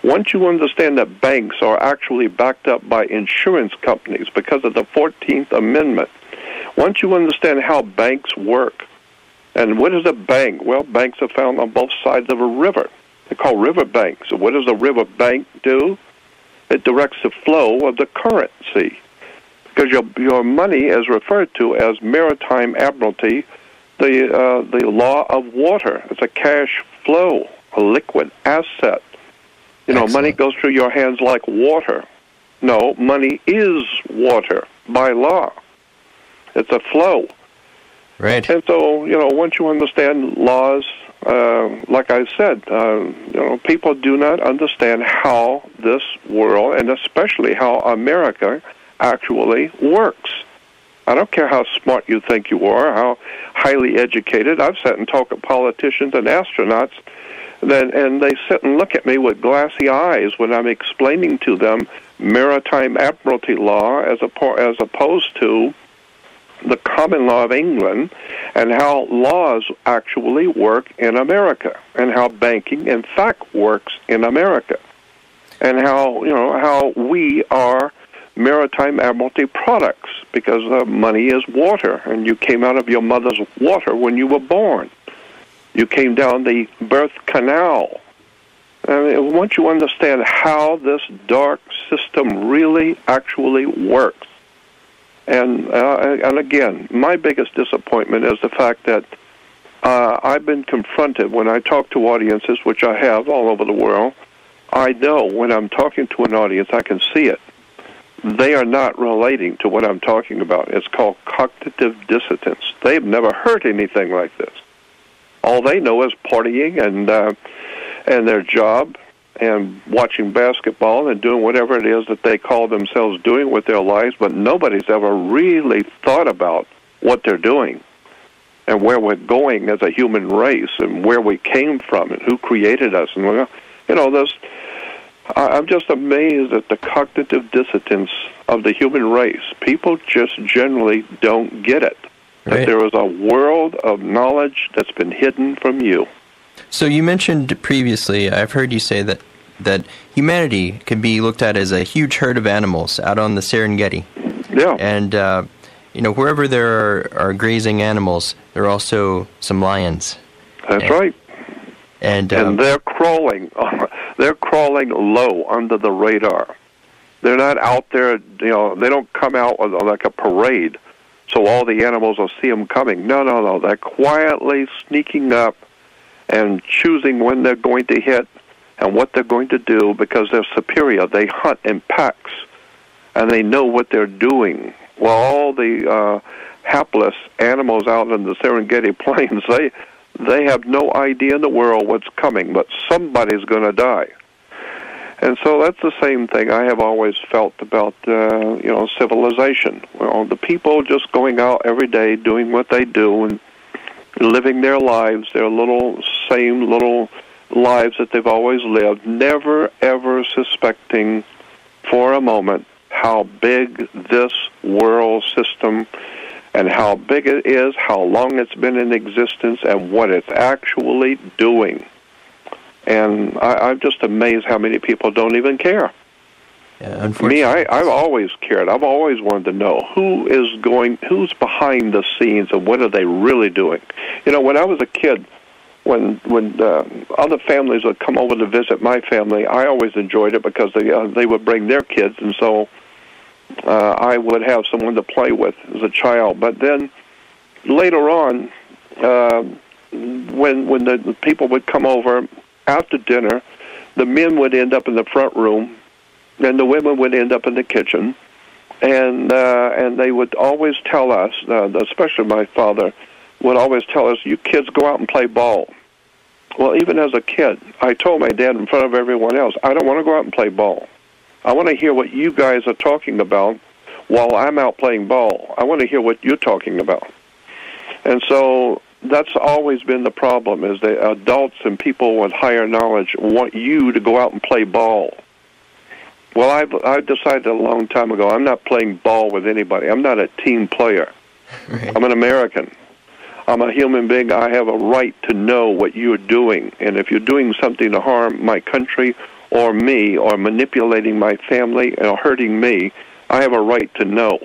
Once you understand that banks are actually backed up by insurance companies because of the 14th Amendment, once you understand how banks work, and what is a bank? Well, banks are found on both sides of a river. They're called river banks. So what does a river bank do? It directs the flow of the currency. Because your money is referred to as maritime admiralty, the law of water. It's a cash flow, a liquid asset. Money goes through your hands like water. No, money is water by law. It's a flow. Right. And so, once you understand laws, like I said, people do not understand how this world, and especially how America, actually works. I don't care how smart you think you are, how highly educated. I've sat and talked to politicians and astronauts, and they sit and look at me with glassy eyes when I'm explaining to them maritime admiralty law as opposed to the common law of England, and how laws actually work in America, and how banking, in fact, works in America, and how we are maritime admiralty products, because money is water, and you came out of your mother's water when you were born. You came down the birth canal. Once you understand how this dark system really actually works, and again, my biggest disappointment is the fact that I've been confronted when I talk to audiences, which I have all over the world. I know when I'm talking to an audience, I can see it. They are not relating to what I'm talking about. It's called cognitive dissonance. They've never heard anything like this. All they know is partying and their job and watching basketball and doing whatever it is that they call themselves doing with their lives, but nobody's ever really thought about what they're doing and where we're going as a human race and where we came from and who created us. And, I'm just amazed at the cognitive dissonance of the human race. People just generally don't get it. Right. That there is a world of knowledge that's been hidden from you. So you mentioned previously, I've heard you say that humanity can be looked at as a huge herd of animals out on the Serengeti. Yeah. And, wherever there are grazing animals, there are also some lions. That's right. And they're crawling. They're crawling low under the radar. They're not out there, they don't come out like a parade, so all the animals will see them coming. No. They're quietly sneaking up and choosing when they're going to hit and what they're going to do, because they're superior. They hunt in packs, and they know what they're doing. While all the hapless animals out in the Serengeti plains, they have no idea in the world what's coming, but somebody's going to die. And so that's the same thing I have always felt about, civilization. Well, the people just going out every day, doing what they do, and living their lives, their same little lives that they've always lived, never, ever suspecting for a moment how big this world system and how big it is, how long it's been in existence, and what it's actually doing. And I'm just amazed how many people don't even care. Yeah, unfortunately. Me, I've always cared. I've always wanted to know who's behind the scenes and what are they really doing. When I was a kid, when other families would come over to visit my family, I always enjoyed it because they would bring their kids, and so I would have someone to play with as a child. But then later on, when the people would come over after dinner, the men would end up in the front room, and the women would end up in the kitchen, and they would always tell us, especially my father, would always tell us, "You kids go out and play ball." Well, even as a kid, I told my dad in front of everyone else, I don't want to go out and play ball. I want to hear what you guys are talking about while I'm out playing ball. I want to hear what you're talking about. And so that's always been the problem, is that adults and people with higher knowledge want you to go out and play ball. Well, I've decided a long time ago, I'm not playing ball with anybody. I'm not a team player. Right. I'm an American. I'm a human being. I have a right to know what you're doing. And if you're doing something to harm my country or me or manipulating my family or hurting me, I have a right to know.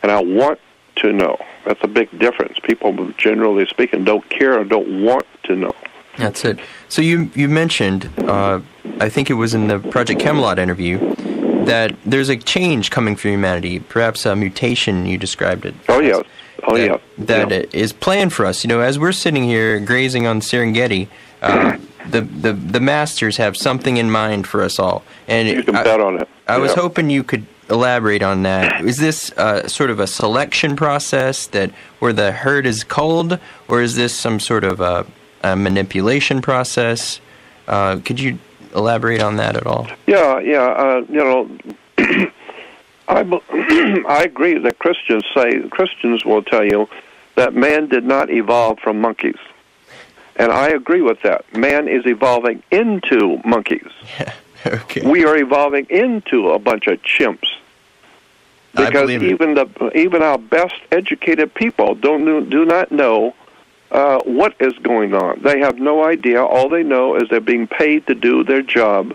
And I want to know. That's a big difference. People, generally speaking, don't care or don't want to know. That's it. So you mentioned, I think it was in the Project Camelot interview, that there's a change coming for humanity, perhaps a mutation, you described it. Oh, yes. That is planned for us. As we're sitting here grazing on Serengeti, the masters have something in mind for us all. And you can bet on it. I was hoping you could elaborate on that. Is this sort of a selection process where the herd is culled, or is this some sort of a manipulation process? Could you elaborate on that at all? Yeah. I agree that Christians will tell you that man did not evolve from monkeys. And I agree with that. Man is evolving into monkeys. Yeah. Okay. We are evolving into a bunch of chimps. Because even our best educated people do not know what is going on. They have no idea. All they know is they're being paid to do their job.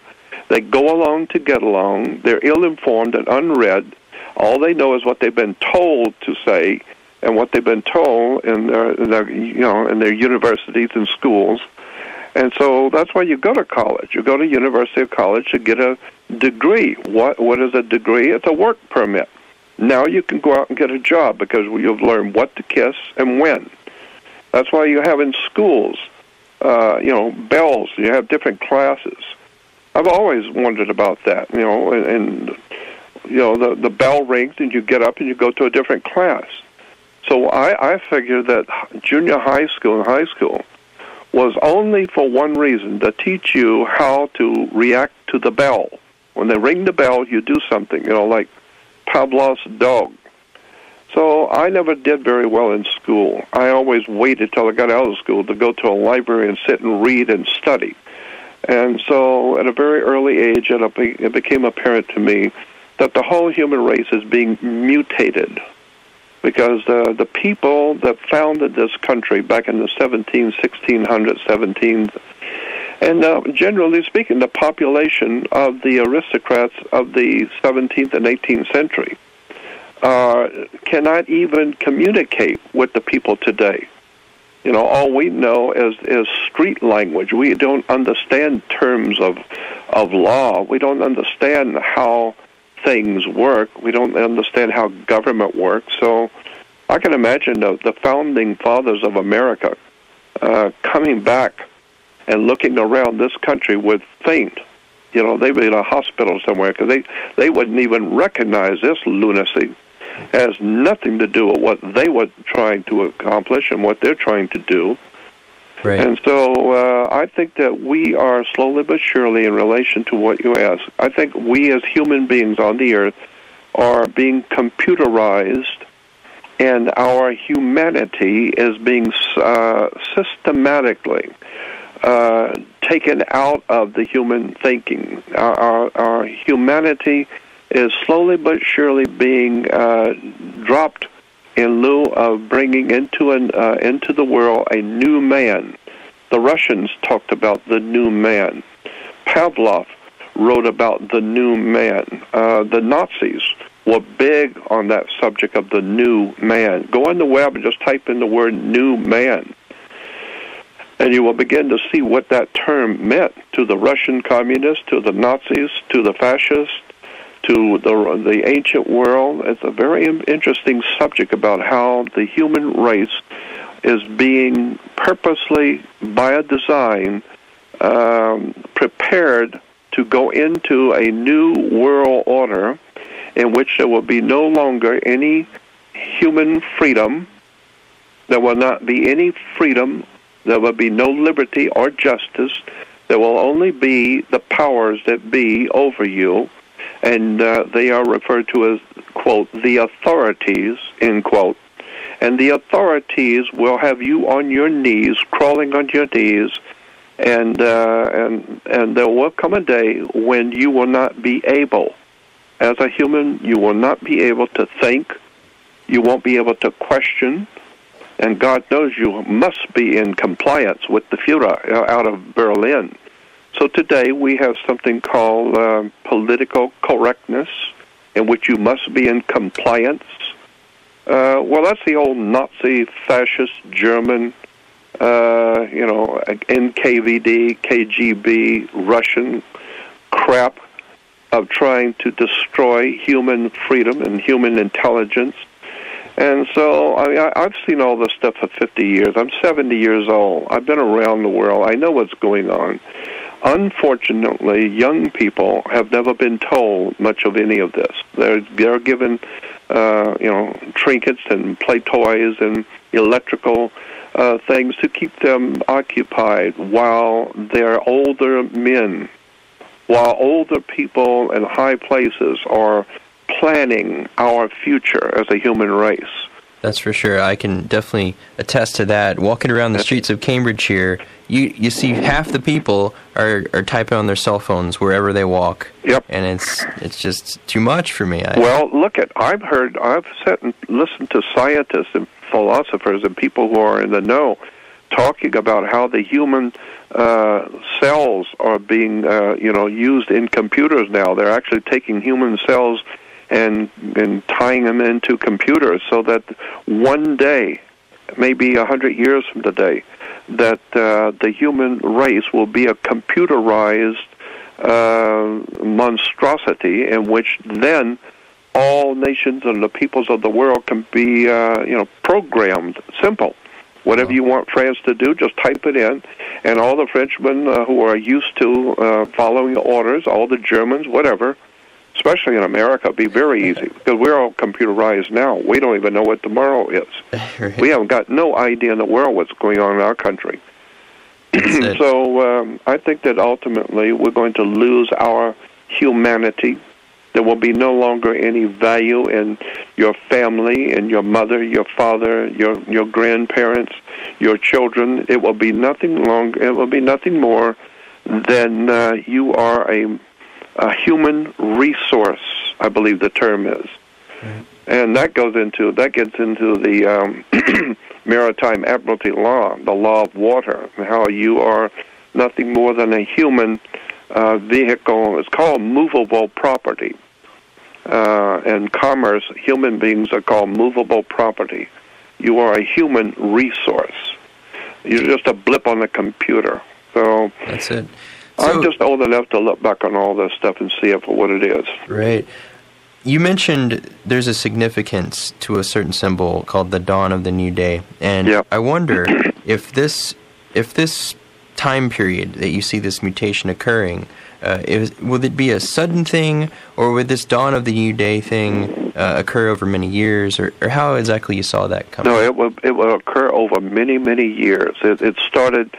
They go along to get along. They're ill-informed and unread. All they know is what they've been told to say and what they've been told in their universities and schools. And so that's why you go to college. You go to university or college to get a degree. What is a degree? It's a work permit. Now you can go out and get a job because you've learned what to kiss and when. That's why you have in schools, bells. You have different classes. I've always wondered about that, and the bell rings and you get up and you go to a different class. So I figure that junior high school and high school was only for one reason, to teach you how to react to the bell. When they ring the bell, you do something, like Pavlov's dog. So I never did very well in school. I always waited till I got out of school to go to a library and sit and read and study. And so at a very early age, it became apparent to me that the whole human race is being mutated, because the people that founded this country back in the 1600s, and generally speaking, the population of the aristocrats of the 17th and 18th century cannot even communicate with the people today. All we know is street language. We don't understand terms of law. We don't understand how things work. We don't understand how government works. So I can imagine the founding fathers of America coming back and looking around this country would faint. They'd be in a hospital somewhere because they wouldn't even recognize this lunacy. It has nothing to do with what they were trying to accomplish and what they're trying to do. Right. And so I think that we are slowly but surely, in relation to what you asked, I think we as human beings on the earth are being computerized, and our humanity is being systematically taken out of the human thinking. Our humanity is slowly but surely being dropped in lieu of bringing into the world a new man. The Russians talked about the new man. Pavlov wrote about the new man. The Nazis were big on that subject of the new man. Go on the web and just type in the word new man, and you will begin to see what that term meant to the Russian communists, to the Nazis, to the fascists, to the ancient world. It's a very interesting subject about how the human race is being purposely, by a design, prepared to go into a new world order in which there will be no longer any human freedom. There will not be any freedom. There will be no liberty or justice. There will only be the powers that be over you. And they are referred to as, quote, the authorities, end quote. And the authorities will have you on your knees, crawling on your knees, and there will come a day when you will not be able, as a human, you will not be able to think, you won't be able to question, and God knows you must be in compliance with the Führer out of Berlin. So today we have something called political correctness, in which you must be in compliance. Well, that's the old Nazi, fascist, German, NKVD, KGB, Russian crap of trying to destroy human freedom and human intelligence. And so I've seen all this stuff for 50 years. I'm 70 years old. I've been around the world. I know what's going on. Unfortunately, young people have never been told much of any of this. They're given, trinkets and play toys and electrical things to keep them occupied while they're older men, while older people in high places are planning our future as a human race. That's for sure. I can definitely attest to that. Walking around the streets of Cambridge here, you see half the people are typing on their cell phones wherever they walk. Yep. And it's just too much for me. Well, look I've sat and listened to scientists and philosophers and people who are in the know talking about how the human cells are being used in computers now. They're actually taking human cells and tying them into computers so that one day, maybe 100 years from today, that the human race will be a computerized monstrosity in which then all nations and the peoples of the world can be programmed. Simple. Whatever you want France to do, just type it in, and all the Frenchmen who are used to following the orders, all the Germans, whatever, especially in America, be very easy, because we're all computerized now. We don't even know what tomorrow is. Right. We haven't got no idea in the world what's going on in our country. So I think that ultimately we're going to lose our humanity. There will be no longer any value in your family, in your mother, your father, your grandparents, your children. It will be nothing more than you are a human resource, I believe the term is. Mm-hmm. And that gets into the maritime admiralty law, the law of water, and how you are nothing more than a human vehicle. It's called movable property. In commerce, human beings are called movable property. You are a human resource. You're just a blip on the computer. So that's it. I'm just old enough to look back on all this stuff and see it for what it is. Right. You mentioned there's a significance to a certain symbol called the dawn of the new day, and I wonder if this time period that you see this mutation occurring, would it be a sudden thing, or would this dawn of the new day thing occur over many years, or how exactly you saw that come? No, it will occur over many, many years. It started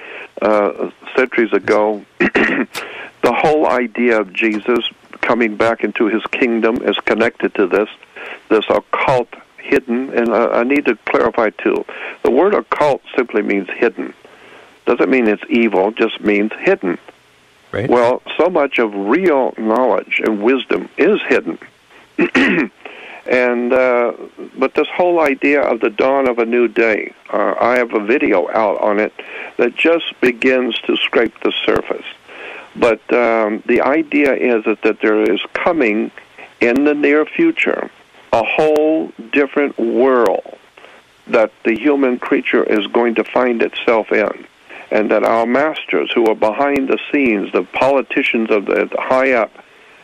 centuries ago. The whole idea of Jesus coming back into his kingdom is connected to this occult, hidden, and I need to clarify too. The word occult simply means hidden. Doesn't mean it's evil, just means hidden. Right. Well, so much of real knowledge and wisdom is hidden. And but this whole idea of the dawn of a new day, I have a video out on it that just begins to scrape the surface. But the idea is that there is coming in the near future a whole different world that the human creature is going to find itself in. And that our masters who are behind the scenes, the politicians of the high up,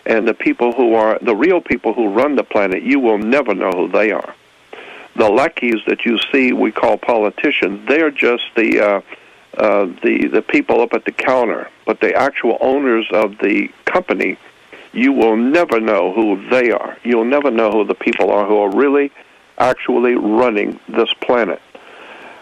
and the people who are the real people who run the planet, you will never know who they are. The lackeys that you see we call politicians, they are just the people up at the counter. But the actual owners of the company, you will never know who they are. You'll never know who the people are who are really actually running this planet.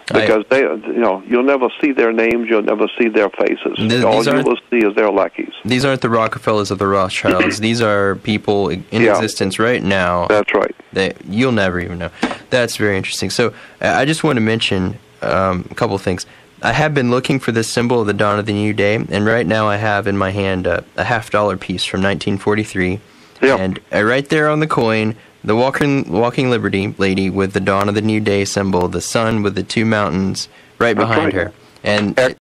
Because you'll never see their names, you'll never see their faces. All you will see is their lackeys. These aren't the Rockefellers of the Rothschilds. These are people in existence right now. That's right. That you'll never even know. That's very interesting. So I just want to mention a couple of things. I have been looking for this symbol of the dawn of the new day, and right now I have in my hand a $50 piece from 1943. Yep. And right there on the coin, the walking Liberty lady with the dawn of the new day symbol, the sun with the two mountains right behind her. And